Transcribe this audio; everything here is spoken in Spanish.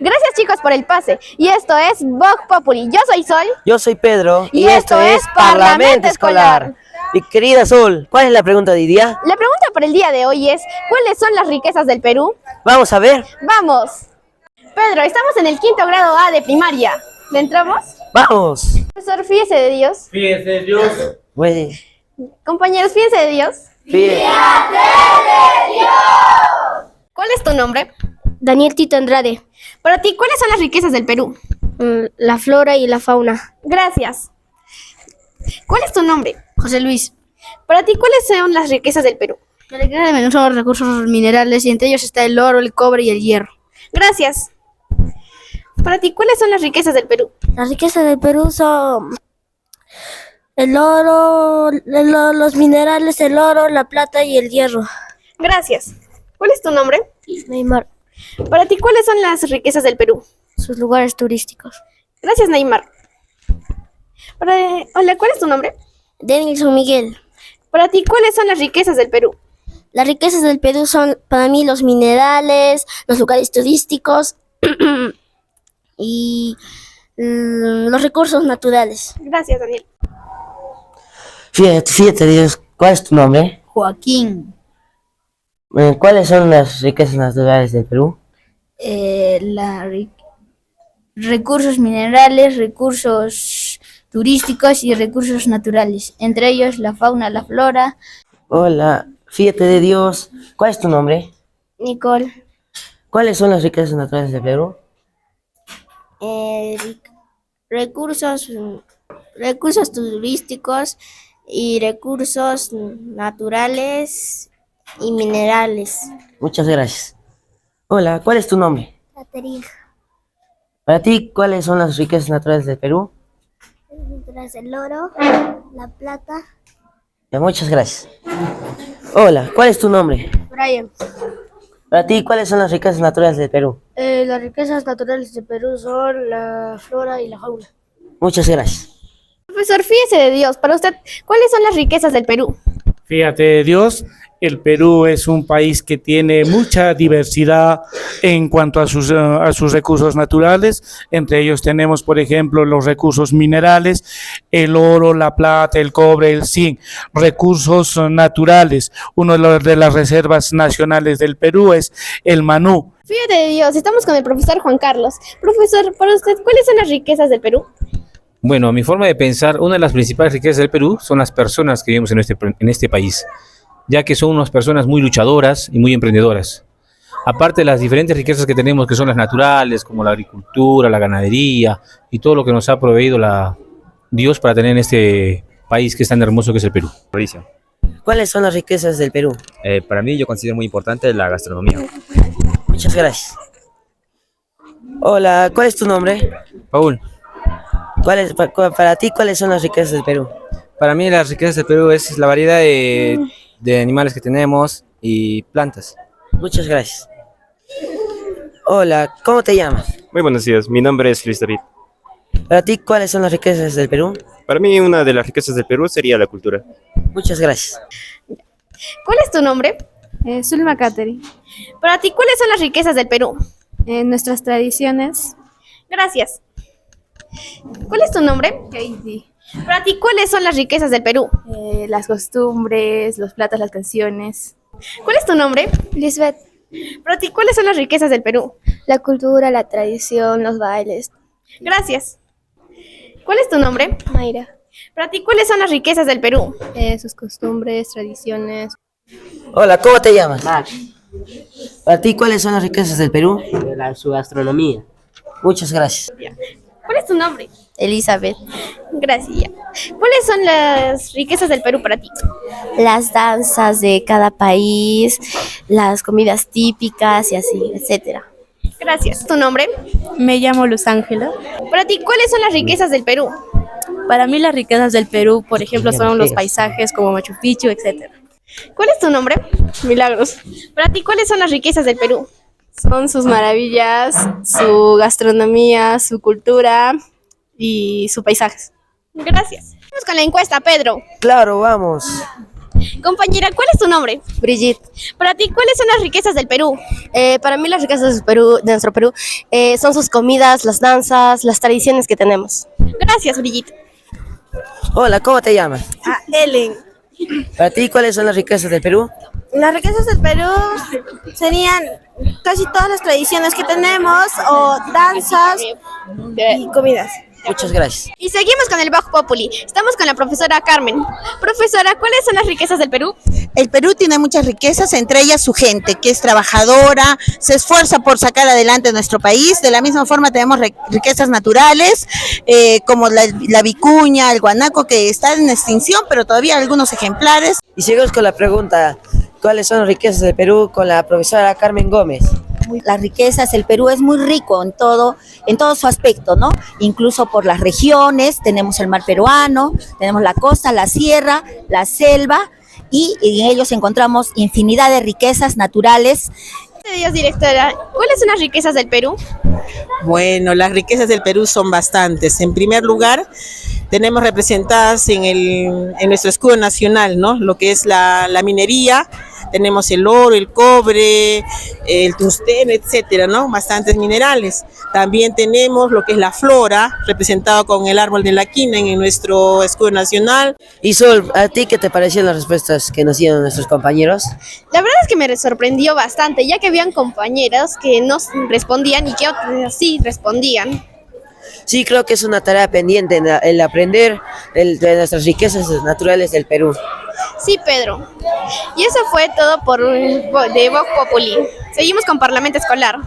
Gracias chicos por el pase. Y esto es Voz Populi. Yo soy Sol. Yo soy Pedro Y esto es Parlamento Escolar. Mi querida Sol, ¿cuál es la pregunta de hoy día? La pregunta para el día de hoy es, ¿cuáles son las riquezas del Perú? Vamos a ver. ¡Vamos! Pedro, estamos en el quinto grado A de primaria. ¿Le entramos? ¡Vamos! Profesor, fíjese de Dios. Fíjese de Dios. Puede. Compañeros, fíjense de Dios. Fíjate. ¿Cuál es tu nombre? Daniel Tito Andrade. Para ti, ¿cuáles son las riquezas del Perú? La flora y la fauna. Gracias. ¿Cuál es tu nombre? José Luis. Para ti, ¿cuáles son las riquezas del Perú? La riqueza del Perú son los recursos minerales y entre ellos está el oro, el cobre y el hierro. Gracias. Para ti, ¿cuáles son las riquezas del Perú? Las riquezas del Perú son el oro, los minerales, el oro, la plata y el hierro. Gracias. ¿Cuál es tu nombre? Neymar. Para ti, ¿cuáles son las riquezas del Perú? Sus lugares turísticos. Gracias, Neymar. Hola, ¿cuál es tu nombre? Denilson Miguel. Para ti, ¿cuáles son las riquezas del Perú? Las riquezas del Perú son para mí los minerales, los lugares turísticos y los recursos naturales. Gracias, Daniel. Fíjate, Dios, ¿cuál es tu nombre? Joaquín. ¿Cuáles son las riquezas naturales del Perú? Recursos minerales, recursos turísticos y recursos naturales, entre ellos la fauna, la flora. Hola, fíjate de Dios, ¿cuál es tu nombre? Nicole. ¿Cuáles son las riquezas naturales del Perú? Recursos turísticos y recursos naturales y minerales. Muchas gracias. Hola, ¿cuál es tu nombre? Caterina. Para ti, ¿cuáles son las riquezas naturales del Perú? El oro, la plata. Ya, muchas gracias. Hola, ¿cuál es tu nombre? Brian. Para ti, ¿cuáles son las riquezas naturales del Perú? Las riquezas naturales de Perú son la flora y la fauna. Muchas gracias. Profesor, fíjese de Dios. Para usted, ¿cuáles son las riquezas del Perú? Fíjate de Dios, el Perú es un país que tiene mucha diversidad en cuanto a sus recursos naturales. Entre ellos tenemos, por ejemplo, los recursos minerales, el oro, la plata, el cobre, el zinc. Recursos naturales. Uno de las reservas nacionales del Perú es el Manú. Fíjate de Dios. Estamos con el profesor Juan Carlos. Profesor, para usted, ¿cuáles son las riquezas del Perú? Bueno, a mi forma de pensar, una de las principales riquezas del Perú son las personas que vivimos en este país, ya que son unas personas muy luchadoras y muy emprendedoras. Aparte de las diferentes riquezas que tenemos, que son las naturales, como la agricultura, la ganadería y todo lo que nos ha proveído Dios para tener en este país que es tan hermoso que es el Perú. Mauricio. ¿Cuáles son las riquezas del Perú? Para mí yo considero muy importante la gastronomía. Muchas gracias. Hola, ¿cuál es tu nombre? Paul, Para ti, ¿cuáles son las riquezas del Perú? para mí las riquezas del Perú es la variedad de animales que tenemos y plantas. Muchas gracias. Hola, ¿cómo te llamas? Muy buenos días, mi nombre es Luis David. Para ti, ¿cuáles son las riquezas del Perú? Para mí una de las riquezas del Perú sería la cultura. Muchas gracias. ¿Cuál es tu nombre? Zulma Kateri. Para ti, ¿cuáles son las riquezas del Perú? Nuestras tradiciones. Gracias. ¿Cuál es tu nombre? Katie. Para ti, ¿cuáles son las riquezas del Perú? Las costumbres, los platos, las canciones. ¿Cuál es tu nombre? Lisbeth. Para ti, ¿cuáles son las riquezas del Perú? La cultura, la tradición, los bailes. Gracias. ¿Cuál es tu nombre? Mayra. Para ti, ¿cuáles son las riquezas del Perú? Sus costumbres, tradiciones. Hola, ¿cómo te llamas? Max. Para ti, ¿cuáles son las riquezas del Perú? Su gastronomía. Muchas gracias. ¿Cuál es tu nombre? Elizabeth. Gracias. ¿Cuáles son las riquezas del Perú para ti? Las danzas de cada país, las comidas típicas y así, etcétera. Gracias. ¿Tu nombre? Me llamo Luz Ángela. Para ti, ¿cuáles son las riquezas del Perú? Para mí las riquezas del Perú, por ejemplo, son los paisajes como Machu Picchu, etcétera. ¿Cuál es tu nombre? Milagros. Para ti, ¿cuáles son las riquezas del Perú? Son sus maravillas, su gastronomía, su cultura y su paisajes. Gracias. Vamos con la encuesta, Pedro. Claro, vamos. Compañera, ¿cuál es tu nombre? Brigitte, Para ti, ¿cuáles son las riquezas del Perú? para mí las riquezas del Perú, de nuestro Perú son sus comidas, las danzas, las tradiciones que tenemos. Gracias, Brigitte. Hola, ¿cómo te llamas? Ellen, Para ti, ¿cuáles son las riquezas del Perú? las riquezas del Perú serían casi todas las tradiciones que tenemos o danzas y comidas. Muchas gracias. Y seguimos con el Voz Populi. Estamos con la profesora Carmen. Profesora, ¿cuáles son las riquezas del Perú? El Perú tiene muchas riquezas, entre ellas su gente, que es trabajadora, se esfuerza por sacar adelante nuestro país. De la misma forma tenemos riquezas naturales, como la vicuña, el guanaco, que están en extinción, pero todavía hay algunos ejemplares. Y seguimos con la pregunta, ¿cuáles son las riquezas del Perú? Con la profesora Carmen Gómez. Las riquezas, el Perú es muy rico en todo su aspecto, ¿no? Incluso por las regiones, tenemos el mar peruano, tenemos la costa, la sierra, la selva, y en ellos encontramos infinidad de riquezas naturales. Buenos días, directora. ¿Cuáles son las riquezas del Perú? Bueno, las riquezas del Perú son bastantes. En primer lugar, tenemos representadas en nuestro escudo nacional, ¿no? Lo que es la minería. Tenemos el oro, el cobre, el tungsteno, etcétera, ¿no? Bastantes minerales. También tenemos lo que es la flora, representado con el árbol de la quina en nuestro escudo nacional. Y Sol, ¿a ti qué te parecieron las respuestas que nos dieron nuestros compañeros? La verdad es que me sorprendió bastante, ya que habían compañeros que no respondían y que otros sí respondían. Sí, creo que es una tarea pendiente el aprender de nuestras riquezas naturales del Perú. Sí, Pedro. Y eso fue todo de Voz Populi. Seguimos con Parlamento Escolar.